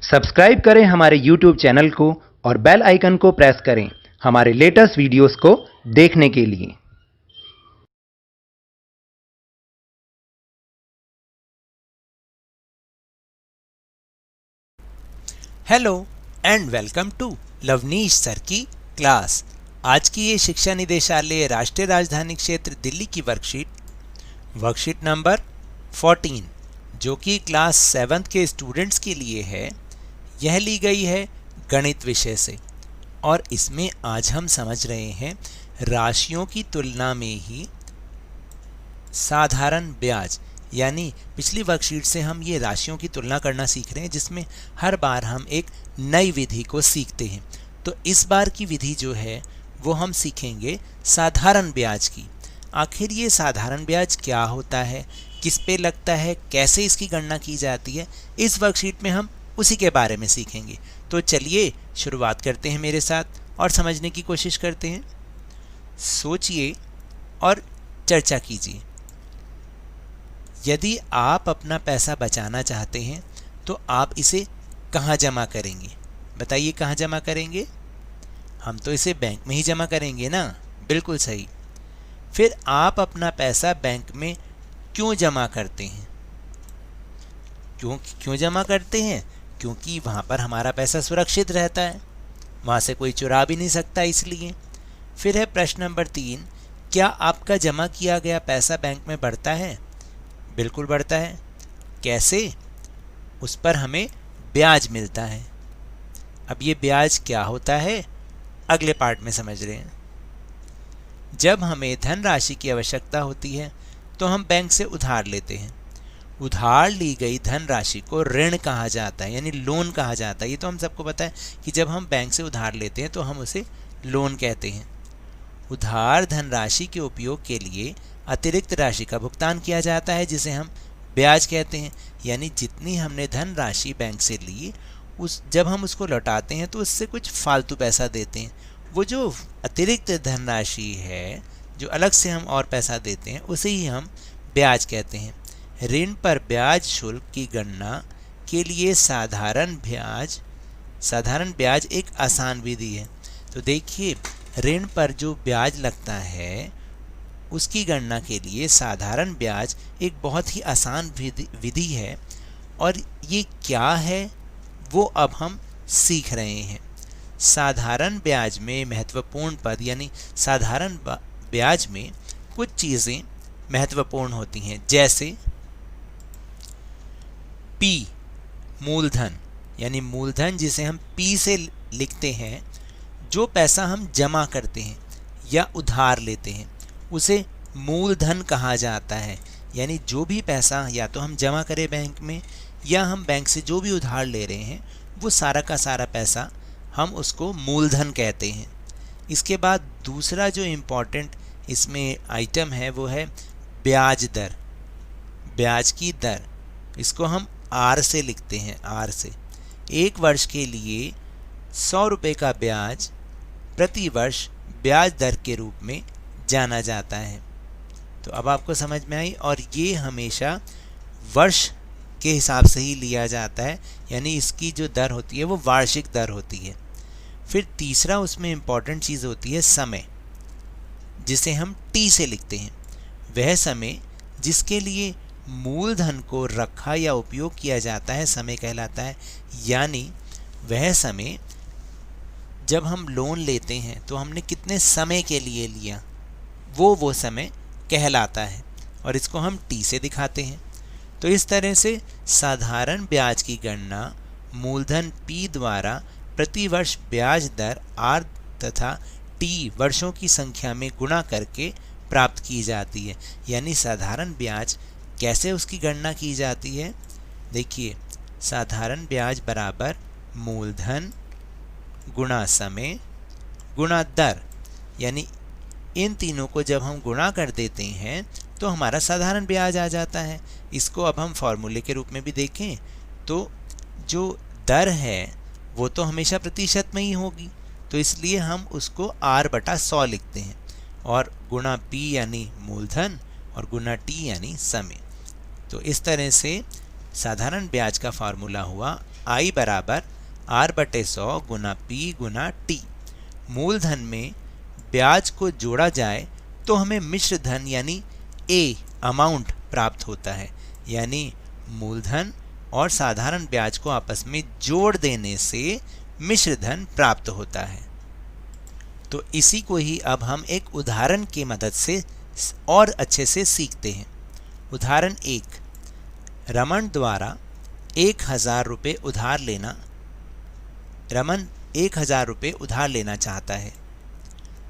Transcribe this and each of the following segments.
Subscribe करें हमारे YouTube channel को और बेल आइकन को प्रेस करें हमारे लेटेस्ट वीडियोस को देखने के लिए। Hello and welcome to Lovneesh sir की क्लास। आज की ये शिक्षा निदेशालय राष्ट्रीय राजधानी क्षेत्र दिल्ली की वर्कशीट नंबर 14 जो कि क्लास 7th के स्टूडेंट्स के लिए है, यह ली गई है गणित विषय से। और इसमें आज हम समझ रहे हैं राशियों की तुलना में ही साधारण ब्याज, यानी पिछली वर्कशीट से हम ये राशियों की तुलना करना सीख रहे हैं, जिसमें हर बार हम एक नई विधि को सीखते हैं। तो इस बार की विधि जो है वो हम सीखेंगे साधारण ब्याज की। आखिर ये साधारण ब्याज क्या होता है, किस पे लगता है, कैसे इसकी गणना की जाती है, इस वर्कशीट में हम उसी के बारे में सीखेंगे। तो चलिए शुरुआत करते हैं मेरे साथ और समझने की कोशिश करते हैं। सोचिए और चर्चा कीजिए। यदि आप अपना पैसा बचाना चाहते हैं तो आप इसे कहाँ जमा करेंगे? बताइए, कहाँ जमा करेंगे? हम तो इसे बैंक में ही जमा करेंगे ना। बिल्कुल सही। फिर आप अपना पैसा बैंक में क्यों जमा करते हैं? क्यों जमा करते हैं? क्योंकि वहाँ पर हमारा पैसा सुरक्षित रहता है, वहाँ से कोई चुरा भी नहीं सकता, इसलिए। फिर है प्रश्न नंबर 3, क्या आपका जमा किया गया पैसा बैंक में बढ़ता है? बिल्कुल बढ़ता है। कैसे? उस पर हमें ब्याज मिलता है। अब ये ब्याज क्या होता है, अगले पार्ट में समझ रहे हैं। जब हमें धनराशि की आवश्यकता होती है तो हम बैंक से उधार लेते हैं। उधार ली गई धनराशि को ऋण कहा जाता है, यानी लोन कहा जाता है। ये तो हम सबको पता है कि जब हम बैंक से उधार लेते हैं तो हम उसे लोन कहते हैं। उधार धनराशि के उपयोग के लिए अतिरिक्त राशि का भुगतान किया जाता है, जिसे हम ब्याज कहते हैं। यानी जितनी हमने धनराशि बैंक से ली, जब हम उसको लौटाते हैं तो उससे कुछ फालतू पैसा देते हैं। वो जो अतिरिक्त धनराशि है, जो अलग से हम और पैसा देते हैं, उसे ही हम ब्याज कहते हैं। ऋण पर ब्याज शुल्क की गणना के लिए साधारण ब्याज एक आसान विधि है। तो देखिए, ऋण पर जो ब्याज लगता है उसकी गणना के लिए साधारण ब्याज एक बहुत ही आसान विधि है। और ये क्या है वो अब हम सीख रहे हैं। साधारण ब्याज में महत्वपूर्ण पद, यानी साधारण ब्याज में कुछ चीज़ें महत्वपूर्ण होती हैं, जैसे P मूलधन, यानी मूलधन जिसे हम P से लिखते हैं। जो पैसा हम जमा करते हैं या उधार लेते हैं उसे मूलधन कहा जाता है। यानी जो भी पैसा या तो हम जमा करें बैंक में या हम बैंक से जो भी उधार ले रहे हैं, वो सारा का सारा पैसा हम उसको मूलधन कहते हैं। इसके बाद दूसरा जो इम्पोर्टेंट इसमें आइटम है वो है ब्याज दर, ब्याज की दर। इसको हम R से लिखते हैं, R से। एक वर्ष के लिए 100 रुपये का ब्याज प्रति वर्ष ब्याज दर के रूप में जाना जाता है। तो अब आपको समझ में आई। और ये हमेशा वर्ष के हिसाब से ही लिया जाता है, यानी इसकी जो दर होती है वो वार्षिक दर होती है। फिर तीसरा उसमें इम्पॉर्टेंट चीज़ होती है समय, जिसे हम T से लिखते हैं। वह समय जिसके लिए मूलधन को रखा या उपयोग किया जाता है समय कहलाता है। यानी वह समय जब हम लोन लेते हैं तो हमने कितने समय के लिए लिया, वो समय कहलाता है, और इसको हम T से दिखाते हैं। तो इस तरह से साधारण ब्याज की गणना मूलधन P द्वारा प्रति वर्ष ब्याज दर R तथा T वर्षों की संख्या में गुणा करके प्राप्त की जाती है। यानी साधारण ब्याज कैसे उसकी गणना की जाती है? देखिए, साधारण ब्याज बराबर मूलधन गुणा समय गुणा दर, यानी इन तीनों को जब हम गुणा कर देते हैं तो हमारा साधारण ब्याज आ जाता है। इसको अब हम फॉर्मूले के रूप में भी देखें तो जो दर है वो तो हमेशा प्रतिशत में ही होगी, तो इसलिए हम उसको R/100 लिखते हैं, और गुणा P यानी मूलधन और गुणा T यानी समय। तो इस तरह से साधारण ब्याज का फार्मूला हुआ आई बराबर R/100 गुना P गुना T। मूलधन में ब्याज को जोड़ा जाए तो हमें मिश्र धन यानी A अमाउंट प्राप्त होता है, यानी मूलधन और साधारण ब्याज को आपस में जोड़ देने से मिश्र धन प्राप्त होता है। तो इसी को ही अब हम एक उदाहरण की मदद से और अच्छे से सीखते हैं। उदाहरण 1, रमन द्वारा 1000 रुपये उधार लेना। रमन 1000 रुपये उधार लेना चाहता है।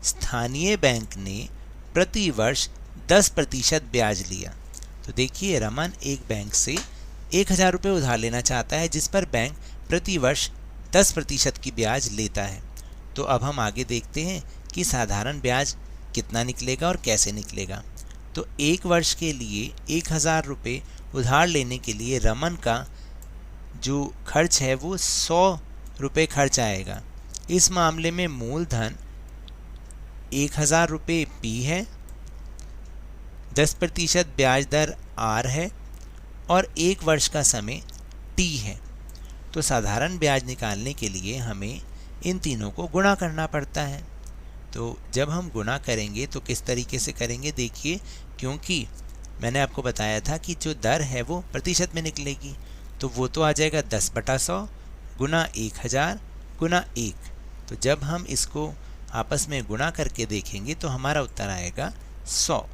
स्थानीय बैंक ने प्रति वर्ष 10% ब्याज लिया। तो देखिए, रमन एक बैंक से 1000 रुपये उधार लेना चाहता है जिस पर बैंक प्रति वर्ष 10% की ब्याज लेता है। तो अब हम आगे देखते हैं कि साधारण ब्याज कितना निकलेगा और कैसे निकलेगा। तो एक वर्ष के लिए 1000 रुपये उधार लेने के लिए रमन का जो खर्च है वो 100 रुपये खर्च आएगा। इस मामले में मूलधन 1000 रुपये P है, 10% ब्याज दर R है और एक वर्ष का समय T है। तो साधारण ब्याज निकालने के लिए हमें इन तीनों को गुणा करना पड़ता है। तो जब हम गुणा करेंगे तो किस तरीके से करेंगे, देखिए, क्योंकि मैंने आपको बताया था कि जो दर है वो प्रतिशत में निकलेगी, तो वो तो आ जाएगा 10/100 गुना 1000 गुना 1। तो जब हम इसको आपस में गुणा करके देखेंगे तो हमारा उत्तर आएगा 100।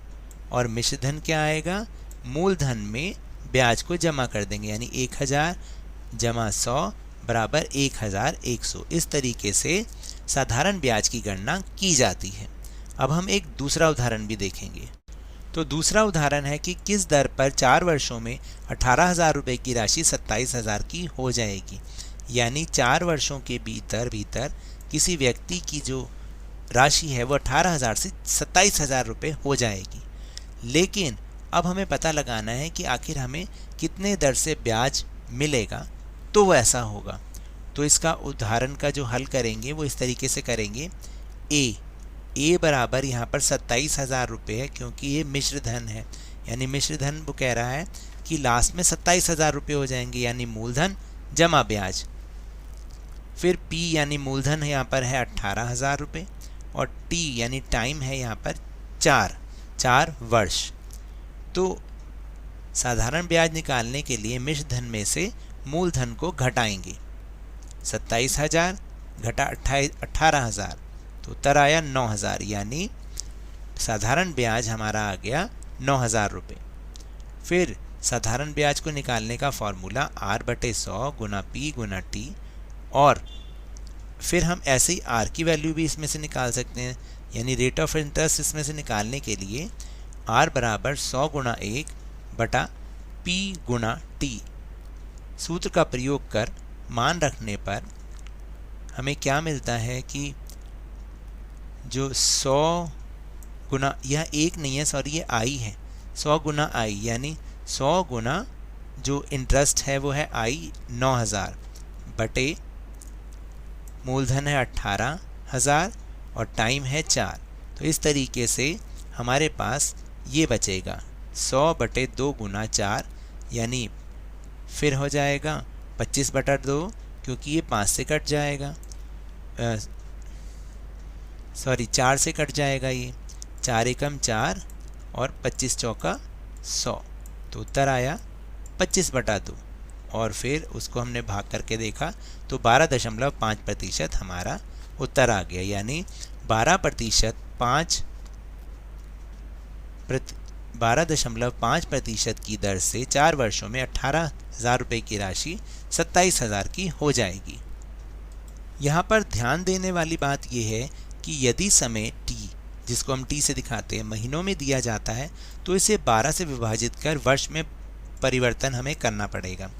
और मिश्र धन क्या आएगा, मूलधन में ब्याज को जमा कर देंगे, यानी 1000 जमा 100 बराबर 1100। इस तरीके से साधारण ब्याज की गणना की जाती है। अब हम एक दूसरा उदाहरण भी देखेंगे। तो दूसरा उदाहरण है कि किस दर पर 4 वर्षों में 18,000 रुपये की राशि 27,000 की हो जाएगी। यानी 4 वर्षों के भीतर किसी व्यक्ति की जो राशि है वो 18,000 से 27,000 रुपये हो जाएगी। लेकिन अब हमें पता लगाना है कि आखिर हमें कितने दर से ब्याज मिलेगा, तो वो ऐसा होगा। तो इसका उदाहरण का जो हल करेंगे वो इस तरीके से करेंगे। ए बराबर यहाँ पर 27,000 रुपये है, क्योंकि ये मिश्र धन है, यानी मिश्र धन वो कह रहा है कि लास्ट में 27,000 रुपये हो जाएंगे, यानी मूलधन जमा ब्याज। फिर P यानी मूलधन यहाँ पर है 18,000 रुपये और T यानी टाइम है यहाँ पर 4 वर्ष। तो साधारण ब्याज निकालने के लिए मिश्र धन में से मूलधन को घटाएंगे। 27,000 घटा 18,000 तो उत्तर आया 9,000, यानी साधारण ब्याज हमारा आ गया 9,000 रुपये। फिर साधारण ब्याज को निकालने का फॉर्मूला R/100 गुना P गुना T, और फिर हम ऐसे ही R की वैल्यू भी इसमें से निकाल सकते हैं, यानी रेट ऑफ इंटरेस्ट इसमें से निकालने के लिए R बराबर 100 गुना 1 बटा P गुना T। सूत्र का प्रयोग कर मान रखने पर हमें क्या मिलता है कि जो 100 गुना, यह 1 नहीं है, सॉरी, ये I है, 100 गुना I, यानी 100 गुना जो इंटरेस्ट है वो है I 9,000 बटे मूलधन है 18,000 और टाइम है 4। तो इस तरीके से हमारे पास ये बचेगा 100 बटे 2 गुना 4, यानी फिर हो जाएगा 25/2, क्योंकि ये 5 से कट जाएगा, सॉरी 4 से कट जाएगा, ये 4 एकम 4 और 25 चौका 100। तो उत्तर आया 25/2, और फिर उसको हमने भाग करके देखा तो 12.5% हमारा उत्तर आ गया, यानी 12.5% की दर से 4 वर्षों में 18,000 रुपये की राशि 27,000 की हो जाएगी। यहाँ पर ध्यान देने वाली बात यह है कि यदि समय T, जिसको हम T से दिखाते हैं, महीनों में दिया जाता है तो इसे 12 से विभाजित कर वर्ष में परिवर्तन हमें करना पड़ेगा,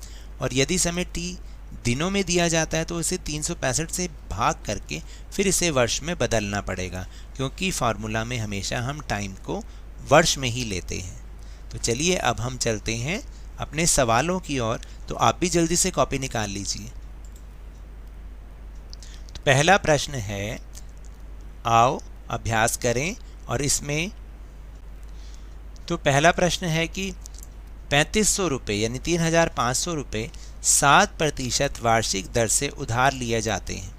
और यदि समय T दिनों में दिया जाता है तो इसे 365 से भाग करके फिर इसे वर्ष में बदलना पड़ेगा, क्योंकि फार्मूला में हमेशा हम टाइम को वर्ष में ही लेते हैं। तो चलिए अब हम चलते हैं अपने सवालों की ओर। तो आप भी जल्दी से कॉपी निकाल लीजिए। तो पहला प्रश्न है, आओ अभ्यास करें, और इसमें तो पहला प्रश्न है कि 3500 रुपये यानी 3,500 रुपये 7% वार्षिक दर से उधार लिए जाते हैं।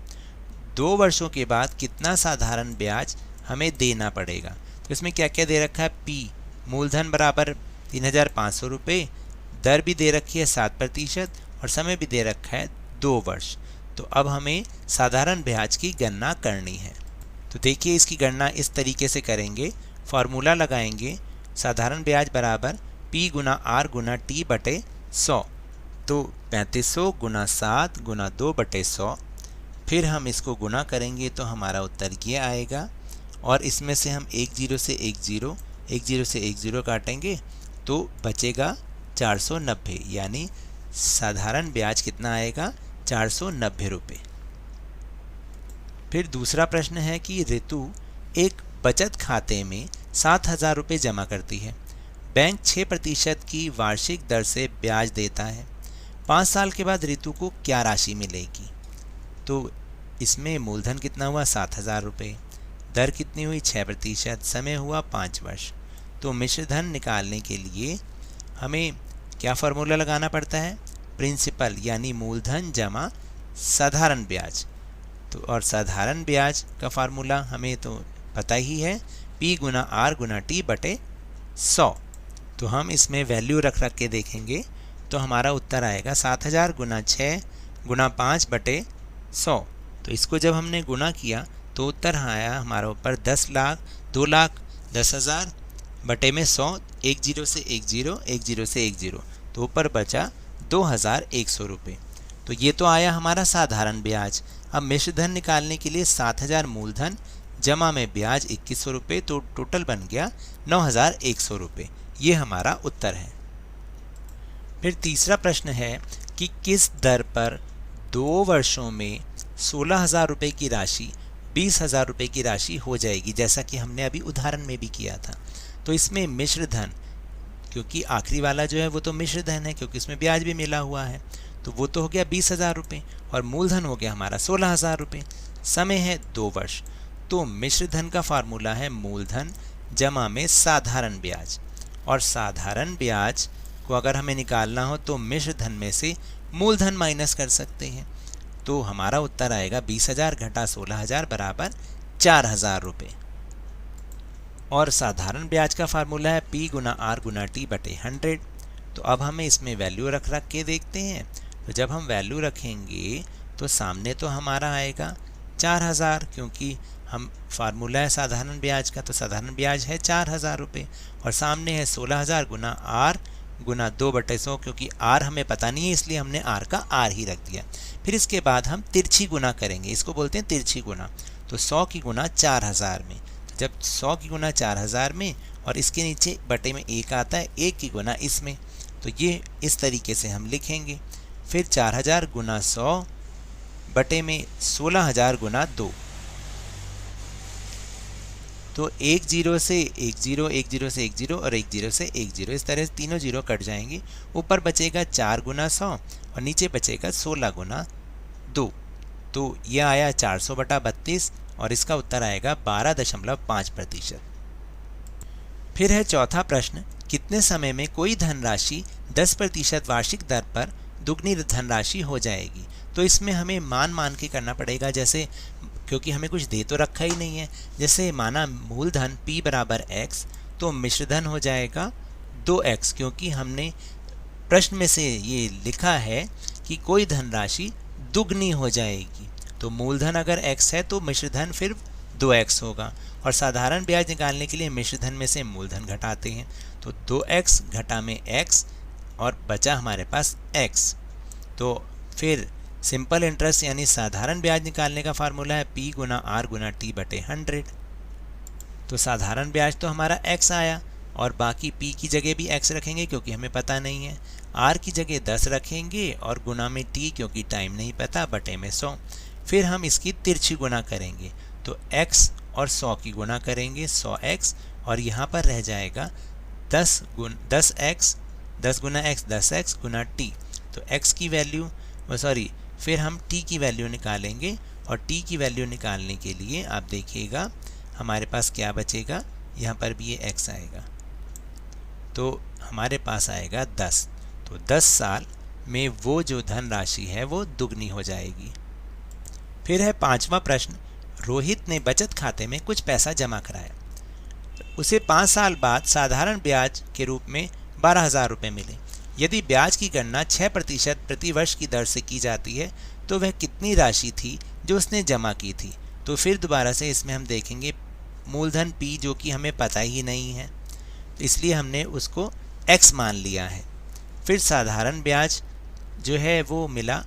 2 वर्षों के बाद कितना साधारण ब्याज हमें देना पड़ेगा? तो इसमें क्या क्या दे रखा है? P मूलधन बराबर 3,500 रुपये, दर भी दे रखी है 7% और समय भी दे रखा है 2 वर्ष। तो अब हमें साधारण ब्याज की गणना करनी है। तो देखिए इसकी गणना इस तरीके से करेंगे। फॉर्मूला लगाएंगे, साधारण ब्याज बराबर P गुना R गुना T बटे 100। तो 3500 गुना 7 गुना 2 बटे 100। फिर हम इसको गुना करेंगे तो हमारा उत्तर ये आएगा और इसमें से हम 10 से 10 से 10 काटेंगे तो बचेगा 490, यानी साधारण ब्याज कितना आएगा? 490 रुपये। फिर दूसरा प्रश्न है कि ऋतु एक बचत खाते में 7,000 रुपये जमा करती है। बैंक 6% की वार्षिक दर से ब्याज देता है। 5 साल के बाद ऋतु को क्या राशि मिलेगी? तो इसमें मूलधन कितना हुआ? 7,000 रुपये, दर कितनी हुई? 6%, समय हुआ 5 वर्ष। तो मिश्र धन निकालने के लिए हमें क्या फार्मूला लगाना पड़ता है? प्रिंसिपल यानी मूलधन जमा साधारण ब्याज। तो और साधारण ब्याज का फार्मूला हमें तो पता ही है, P गुना R गुना T बटे 100। तो हम इसमें वैल्यू रख के देखेंगे तो हमारा उत्तर आएगा 7,000 गुना 6 गुना 5 बटे 100। तो इसको जब हमने गुना किया तो उत्तर आया हमारा ऊपर 10 लाख 2,10,000 बटे में 100, 10 से 10 से 10, तो ऊपर बचा 2,100 रुपये। तो ये तो आया हमारा साधारण ब्याज। अब मिश्र धन निकालने के लिए 7,000 मूलधन जमा में ब्याज 2,100 रुपये, तो टोटल बन गया 9,100 रुपये। ये हमारा उत्तर है। फिर तीसरा प्रश्न है कि किस दर पर 2 वर्षों में 16,000 रुपये की राशि 20,000 रुपये की राशि हो जाएगी, जैसा कि हमने अभी उदाहरण में भी किया था। तो इसमें मिश्र धन, क्योंकि आखिरी वाला जो है वो तो मिश्र धन है, क्योंकि इसमें ब्याज भी मिला हुआ है, तो वो तो हो गया 20,000 रुपये और मूलधन हो गया हमारा 16,000 रुपये। समय है 2 वर्ष। तो मिश्र धन का फार्मूला है मूलधन जमा में साधारण ब्याज, और साधारण ब्याज को अगर हमें निकालना हो तो मिश्र धन में से मूलधन माइनस कर सकते हैं। तो हमारा उत्तर आएगा 20,000 घटा 16,000 बराबर 4,000 रुपये। और साधारण ब्याज का फार्मूला है P गुना R गुना T बटे 100। तो अब हमें इसमें वैल्यू रख के देखते हैं। तो जब हम वैल्यू रखेंगे तो सामने तो हमारा आएगा 4,000, क्योंकि हम फार्मूला है साधारण ब्याज का, तो साधारण ब्याज है 4,000 रुपये, और सामने है 16,000 गुना R गुना 2 बटे 100, क्योंकि R हमें पता नहीं है इसलिए हमने R का R ही रख दिया। फिर इसके बाद हम तिरछी गुना करेंगे, इसको बोलते हैं तिरछी गुना। तो 100 की गुना 4,000 में, तो जब 100 की गुना 4,000 में और इसके नीचे बटे में 1 आता है, 1 की गुना इसमें, तो ये इस तरीके से हम लिखेंगे। फिर 4,000 गुना 100 बटे में 16,000 गुना 2, तो 10 से 10, 10 से 10 और 10 से 10, इस तरह से तीनों जीरो कट जाएंगे। ऊपर बचेगा 4 गुना 100 और नीचे बचेगा 16 गुना 2। तो यह आया 400 बटा 32 और इसका उत्तर आएगा 12.5%। फिर है चौथा प्रश्न, कितने समय में कोई धनराशि 10% वार्षिक दर पर दुगनी धनराशि हो जाएगी? तो इसमें हमें मान के करना पड़ेगा, जैसे क्योंकि हमें कुछ दे तो रखा ही नहीं है। जैसे माना मूलधन P बराबर x, तो मिश्रधन हो जाएगा 2x, क्योंकि हमने प्रश्न में से ये लिखा है कि कोई धनराशि दुगनी हो जाएगी। तो मूलधन अगर x है तो मिश्रधन फिर 2x होगा, और साधारण ब्याज निकालने के लिए मिश्रधन में से मूलधन घटाते हैं, तो 2x घटा में x और बचा हमारे पास x। तो फिर सिंपल इंटरेस्ट यानी साधारण ब्याज निकालने का फार्मूला है P गुना R गुना T बटे 100। तो साधारण ब्याज तो हमारा x आया, और बाकी P की जगह भी x रखेंगे क्योंकि हमें पता नहीं है, R की जगह 10 रखेंगे और गुना में T क्योंकि टाइम नहीं पता, बटे में 100। फिर हम इसकी तिरछी गुना करेंगे, तो x और 100 की गुना करेंगे 100x, और यहाँ पर रह जाएगा 10 गुना x 10x गुना t। तो x की वैल्यू फिर हम t की वैल्यू निकालेंगे, और t की वैल्यू निकालने के लिए आप देखिएगा हमारे पास क्या बचेगा, यहाँ पर भी ये x आएगा, तो हमारे पास आएगा 10। तो 10 साल में वो जो धनराशि है वो दुगनी हो जाएगी। फिर है 5वां प्रश्न, रोहित ने बचत खाते में कुछ पैसा जमा कराया, उसे 5 साल बाद साधारण ब्याज के रूप में 12,000 रुपये मिले। यदि ब्याज की गणना 6% प्रति वर्ष की दर से की जाती है तो वह कितनी राशि थी जो उसने जमा की थी। तो फिर दोबारा से इसमें हम देखेंगे मूलधन P जो कि हमें पता ही नहीं है, इसलिए हमने उसको X मान लिया है। फिर साधारण ब्याज जो है वो मिला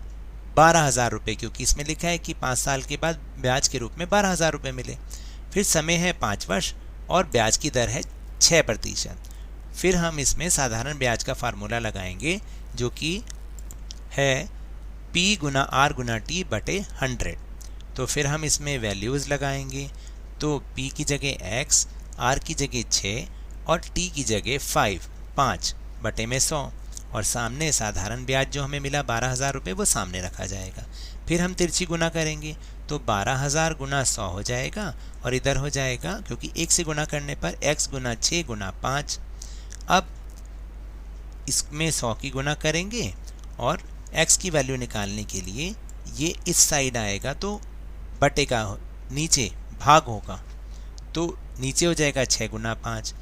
12,000 रुपये, क्योंकि इसमें लिखा है कि 5 साल के बाद ब्याज के रूप में 12,000 रुपये मिले। फिर समय है 5 वर्ष और ब्याज की दर है 6%। फिर हम इसमें साधारण ब्याज का फार्मूला लगाएंगे जो कि है P गुना R गुना T बटे 100। तो फिर हम इसमें वैल्यूज़ लगाएंगे, तो P की जगह X, R की जगह 6 और T की जगह 5 बटे में 100, और सामने साधारण ब्याज जो हमें मिला 12,000 रुपये वो सामने रखा जाएगा। फिर हम तिरछी गुना करेंगे तो 12,000 गुना 100 हो जाएगा और इधर हो जाएगा, क्योंकि 1 से गुना करने पर x गुना 6 गुना 5। अब इसमें 100 की गुना करेंगे और x की वैल्यू निकालने के लिए ये इस साइड आएगा तो बटे का नीचे भाग होगा, तो नीचे हो जाएगा 6 गुना 5।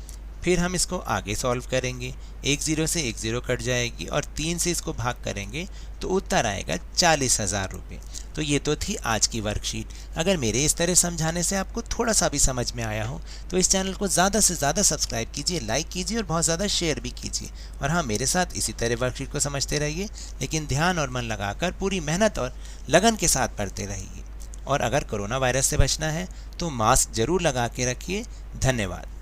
फिर हम इसको आगे सॉल्व करेंगे, 1 0 से 1 0 कट जाएगी और 3 से इसको भाग करेंगे तो उत्तर आएगा 40,000 रुपये। तो ये तो थी आज की वर्कशीट। अगर मेरे इस तरह समझाने से आपको थोड़ा सा भी समझ में आया हो तो इस चैनल को ज़्यादा से ज़्यादा सब्सक्राइब कीजिए, लाइक कीजिए और बहुत ज़्यादा शेयर भी कीजिए। और हाँ, मेरे साथ इसी तरह वर्कशीट को समझते रहिए, लेकिन ध्यान और मन लगाकर पूरी मेहनत और लगन के साथ पढ़ते रहिए। और अगर कोरोना वायरस से बचना है तो मास्क ज़रूर लगा के रखिए। धन्यवाद।